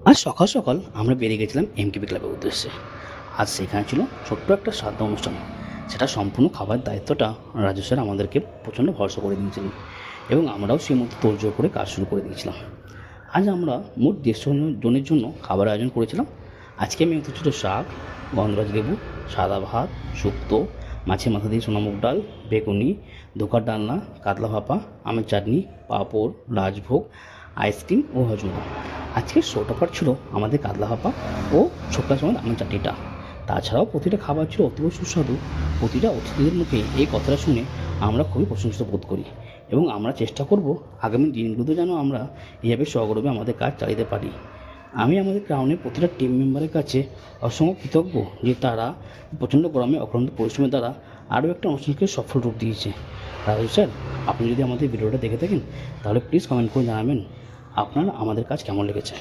আজ সকাল সকাল আমরা বেরিয়ে গেছিলাম এমকেপি ক্লাবের উদ্দেশ্যে। আজ সেখানে ছিল ছোট্ট একটা শ্রাদ্ধ অনুষ্ঠান। সেটা সম্পূর্ণ খাবার দায়িত্বটা রাজু স্যার আমাদেরকে প্রচণ্ড ভরসা করে দিয়েছিলেন এবং আমরাও সেই মতো তোড়জোড় করে কাজ শুরু করে দিয়েছিলাম। আজ আমরা মোট 150 জনের জন্য খাবার আয়োজন করেছিলাম। আজকে মেনুতে ছিল শাক, গন্ধরাজ লেবু, সাদা ভাত, শুক্তো, মাছের মাথা দিয়ে সোনামুগ ডাল, বেগুনি, ধোকার ডালনা, কাতলা ভাপা, আমের চাটনি, পাঁপড়, রাজভোগ, আইসক্রিম ও হজমোলা। আজকের শোটা পার্ট ছিল আমাদের কাতলা ভাপা ও ছোট্ট সময় আমের চাটনিটা। তাছাড়াও প্রতিটা খাবার ছিল অতীব সুস্বাদু। প্রতিটা অতিথিদের মুখে এই কথাটা শুনে আমরা খুবই প্রশংসিত বোধ করি এবং আমরা চেষ্টা করব আগামী দিনগুলোতে যেন আমরা এইভাবে সগর্বে আমাদের কাজ চালাতে পারি। আমি আমাদের গ্রাউন্ডের প্রতিটা টিম মেম্বারের কাছে অসংখ্য কৃতজ্ঞ যে তারা প্রচণ্ড গরমে অক্লান্ত পরিশ্রমের দ্বারা আরও একটা অনুষ্ঠানকে সফল রূপ দিয়েছে। রাজু স্যার, আপনি যদি আমাদের ভিডিওটা দেখে থাকেন তাহলে প্লিজ কমেন্ট করে জানাবেন আপনার আমাদের কাজ কেমন লেগেছে।